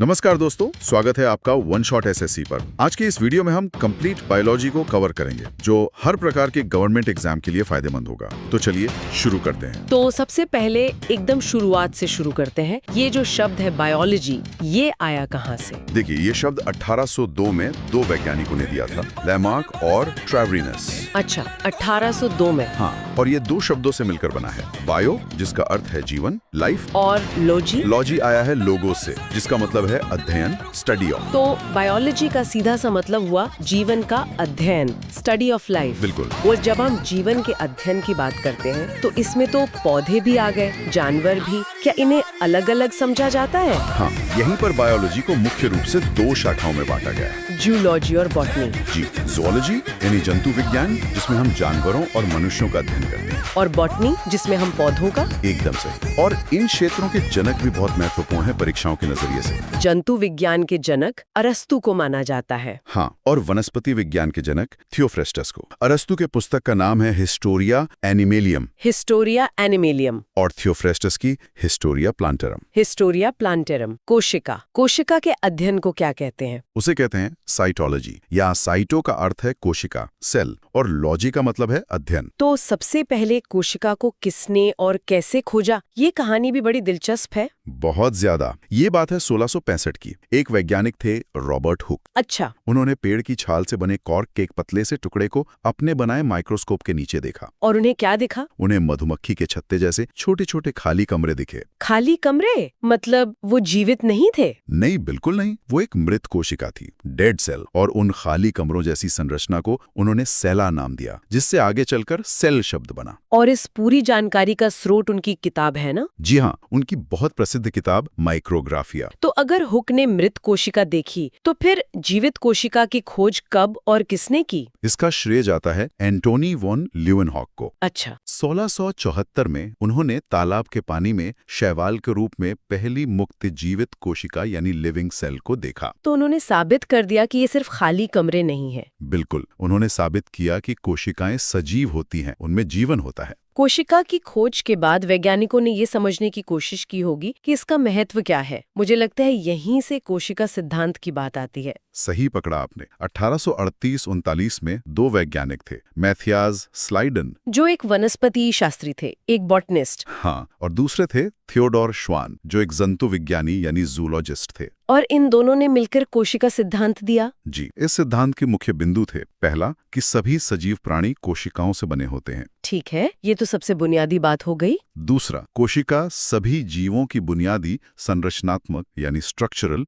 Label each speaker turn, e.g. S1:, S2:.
S1: नमस्कार दोस्तों, स्वागत है आपका वन शॉट एसएससी पर। आज के इस वीडियो में हम कंप्लीट बायोलॉजी को कवर करेंगे, जो हर प्रकार के गवर्नमेंट एग्जाम के लिए फायदेमंद होगा। तो चलिए शुरू करते हैं।
S2: तो सबसे पहले एकदम शुरुआत से शुरू करते हैं। ये जो शब्द है बायोलॉजी, ये आया कहाँ से?
S1: देखिए, ये शब्द 1802 में दो वैज्ञानिकों ने दिया था, लैमार्क और ट्रेवरिनस।
S2: अच्छा, 1802 में।
S1: हाँ, और ये दो शब्दों से मिलकर बना है। बायो, जिसका अर्थ है जीवन, लाइफ,
S2: और लॉजी?
S1: लॉजी आया है लोगो से, जिसका मतलब है अध्ययन, स्टडी ऑफ।
S2: तो बायोलॉजी का सीधा सा मतलब हुआ जीवन का अध्ययन, स्टडी ऑफ लाइफ।
S1: बिल्कुल।
S2: और जब हम जीवन के अध्ययन की बात करते हैं तो इसमें तो पौधे भी आ गए, जानवर भी। क्या इन्हें अलग अलग समझा जाता है?
S1: हाँ, यहीं पर बायोलॉजी को मुख्य रूप से दो शाखाओं में बांटा गया है,
S2: जूलॉजी और बॉटनी।
S1: जी, ज़ूलॉजी यानी जंतु विज्ञान, जिसमें हम जानवरों और मनुष्यों का अध्ययन करते हैं,
S2: और बॉटनी, जिसमें हम पौधों का।
S1: एकदम सही। और इन क्षेत्रों के जनक भी बहुत महत्वपूर्ण है परीक्षाओं के नजरिए से।
S2: जंतु विज्ञान के जनक अरस्तु को माना जाता है।
S1: हाँ, और वनस्पति विज्ञान के जनक थियोफ्रेस्टस को। अरस्तु के पुस्तक का नाम है हिस्टोरिया एनिमेलियम,
S2: हिस्टोरिया एनिमेलियम,
S1: और थियोफ्रेस्टस की हिस्टोरिया प्लांटरम।
S2: Historia plantarum. कोशिका, कोशिका के अध्ययन को क्या कहते हैं?
S1: उसे कहते हैं साइटोलॉजी, या साइटो का अर्थ है कोशिका, सेल, और लॉजी का मतलब है अध्ययन।
S2: तो सबसे पहले कोशिका को किसने और कैसे खोजा? ये कहानी भी बड़ी दिलचस्प है।
S1: बहुत ज्यादा। ये बात है 1665 की। एक वैज्ञानिक थे रॉबर्ट हुक।
S2: अच्छा।
S1: उन्होंने पेड़ की छाल से बने कॉर्क के एक पतले से टुकड़े को अपने बनाए माइक्रोस्कोप के नीचे देखा।
S2: और उन्हें क्या दिखा?
S1: उन्हें मधुमक्खी के छत्ते जैसे छोटे छोटे खाली कमरे दिखे।
S2: खाली कमरे? मतलब वो जीवित नहीं थे?
S1: नहीं, बिल्कुल नहीं। वो एक मृत कोशिका थी, डेड सेल। और उन खाली कमरों जैसी संरचना को उन्होंने सेला नाम दिया, जिससे आगे चलकर सेल शब्द बना।
S2: और इस पूरी जानकारी का स्रोत उनकी किताब है ना?
S1: जी हाँ, उनकी बहुत प्रसिद्ध किताब माइक्रोग्राफिया।
S2: तो अगर हुक ने मृत कोशिका देखी, तो फिर जीवित कोशिका की खोज कब और किसने की?
S1: इसका श्रेय जाता है एंटोनी वॉन ल्यूवेनहॉक को।
S2: अच्छा।
S1: 1674 में उन्होंने तालाब के पानी में शैवाल के रूप में पहली मुक्त जीवित कोशिका यानी लिविंग सेल को देखा।
S2: तो उन्होंने साबित कर दिया कि ये सिर्फ खाली कमरे नहीं है।
S1: बिल्कुल, उन्होंने साबित किया कि कोशिकाएं सजीव होती हैं, उनमें जीवन होता है।
S2: कोशिका की खोज के बाद वैज्ञानिकों ने ये समझने की कोशिश की होगी कि इसका महत्व क्या है। मुझे लगता है यहीं से कोशिका सिद्धांत की बात आती है।
S1: सही पकड़ा आपने। 1838-39 में दो वैज्ञानिक थे, मैथियाज स्लाइडन,
S2: जो एक वनस्पति शास्त्री थे, एक बॉटनिस्ट।
S1: हाँ, और दूसरे थे थियोडोर श्वान, जो एक जंतु विज्ञानी यानी जूलॉजिस्ट थे।
S2: और इन दोनों ने मिलकर कोशिका सिद्धांत दिया।
S1: जी, इस सिद्धांत के मुख्य बिंदु थे, पहला कि सभी सजीव प्राणी कोशिकाओं से बने होते हैं।
S2: ठीक है, ये तो सबसे बुनियादी बात हो गई।
S1: दूसरा, कोशिका सभी जीवों की बुनियादी संरचनात्मक यानी स्ट्रक्चरल